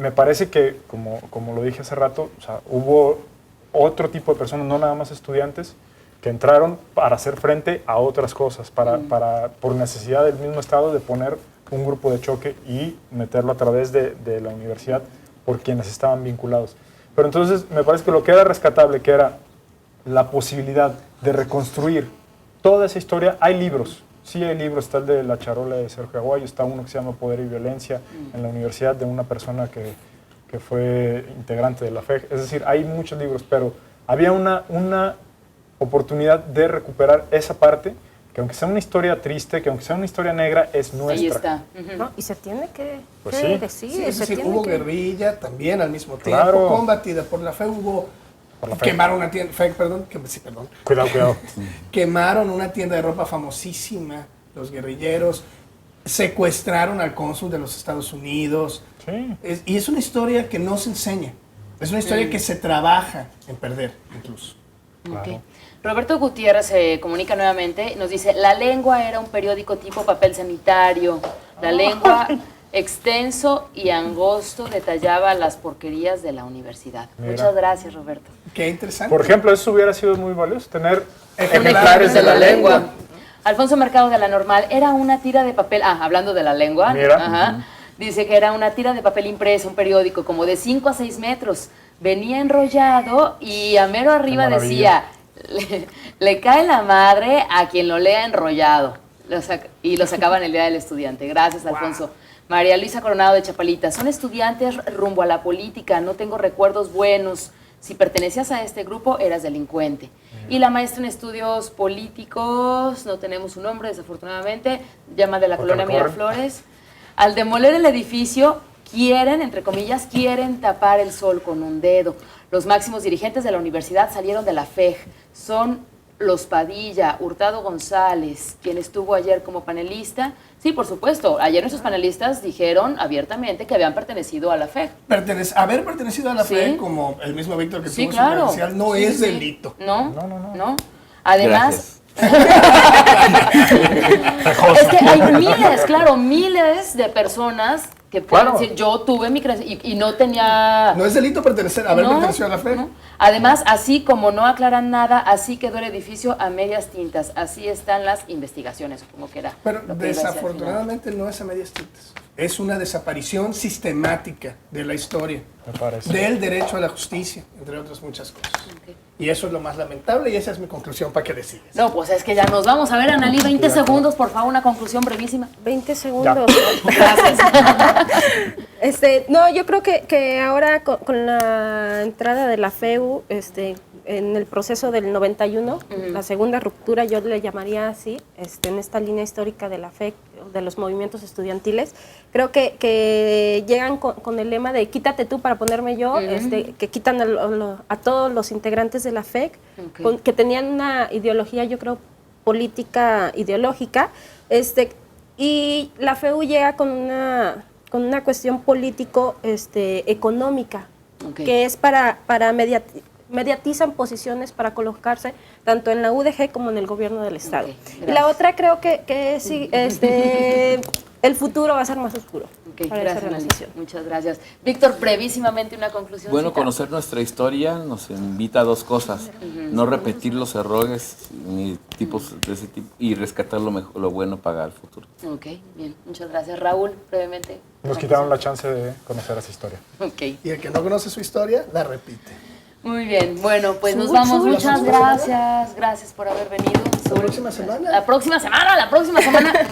Me parece que, como lo dije hace rato, o sea, hubo otro tipo de personas, no nada más estudiantes, que entraron para hacer frente a otras cosas, por necesidad del mismo Estado de poner un grupo de choque y meterlo a través de la universidad por quienes estaban vinculados. Pero entonces me parece que lo que era rescatable, que era la posibilidad de reconstruir toda esa historia, hay libros. Sí hay libros, está el de La Charola de Sergio Aguayo, está uno que se llama Poder y Violencia en la universidad de una persona que fue integrante de la FEG. Es decir, hay muchos libros, pero había una oportunidad de recuperar esa parte, que aunque sea una historia triste, que aunque sea una historia negra, es nuestra. Ahí está. ¿No? Y se tiene que Pues sí. decir. Sí, es se decir, tiene hubo que... guerrilla también al mismo Claro. tiempo, combatida por la FEG, Por la FEG. quemaron una tienda, perdón. Cuidado. Quemaron una tienda de ropa famosísima, los guerrilleros, secuestraron al cónsul de los Estados Unidos. Sí. Y es una historia que no se enseña, es una historia que se trabaja en perder incluso. Ok. Roberto Gutiérrez se comunica nuevamente, nos dice, La Lengua era un periódico tipo papel sanitario. La Lengua, extenso y angosto, detallaba las porquerías de la universidad. Mira. Muchas gracias, Roberto. Qué interesante. Por ejemplo, eso hubiera sido muy valioso, tener Ejemplares de la lengua. Alfonso Mercado de La Normal, era una tira de papel, hablando de la lengua, Mira. ajá, dice que era una tira de papel impreso, un periódico como de 5 a 6 metros, venía enrollado y a mero arriba maravilla. decía, le cae la madre a quien lo lea enrollado, y lo sacaban el día del estudiante. Gracias, Alfonso. María Luisa Coronado de Chapalita, son estudiantes rumbo a la política, no tengo recuerdos buenos. Si pertenecías a este grupo, eras delincuente. Y la maestra en estudios políticos, no tenemos su nombre, desafortunadamente, llama de la Porque colonia lo corren. Miraflores. Al demoler el edificio, quieren, entre comillas, quieren tapar el sol con un dedo. Los máximos dirigentes de la universidad salieron de la FEG. Son los Padilla, Hurtado González, quien estuvo ayer como panelista. Sí, por supuesto, ayer nuestros panelistas dijeron abiertamente que habían pertenecido a la FEG. Haber pertenecido a la Sí. FEG, como el mismo Víctor que Sí, tuvo claro. su credencial, no Sí, es sí. delito. No. Además, Gracias. es que hay miles de personas que pueden Claro. decir, yo tuve mi credencial y no tenía... No es delito haber No, pertenecido a la FEG. no. Además, así como no aclaran nada, así quedó el edificio a medias tintas. Así están las investigaciones, supongo que era. Pero lo que iba a decir al desafortunadamente no es a medias tintas. Es una desaparición sistemática de la historia, Me parece. del derecho a la justicia, entre otras muchas cosas. final. Ok. Y eso es lo más lamentable y esa es mi conclusión para que decides. No, pues es que ya nos vamos. A ver, Analí, 20 segundos, por favor, una conclusión brevísima. 20 segundos. Gracias. No, yo creo que ahora con la entrada de la FEU, en el proceso del 91, la segunda ruptura, yo le llamaría así, en esta línea histórica de la FEC, de los movimientos estudiantiles, creo que llegan con el lema de quítate tú para ponerme yo, que quitan a todos los integrantes de la FEC, Ok. que tenían una ideología, yo creo, política ideológica, y la FEU llega con una cuestión político-económica, Ok. que es mediatizan posiciones para colocarse tanto en la UDG como en el gobierno del Estado. Ok, Y la gracias. otra creo que sí, el futuro va a ser más oscuro Ok, para esa gracias, Analí. organización. Muchas gracias. Víctor, brevísimamente una conclusión. Bueno, conocer nuestra historia nos invita a dos cosas. No repetir los errores ni tipos de ese tipo y rescatar lo bueno para el futuro. Ok, bien. Muchas gracias. Raúl, brevemente. Nos quitaron la chance de conocer esa historia. Ok. Y el que no conoce su historia, la repite. Muy bien. Bueno, pues nos Sul, vamos. sul, Muchas sul. gracias. Gracias por haber venido. La próxima semana. La próxima semana.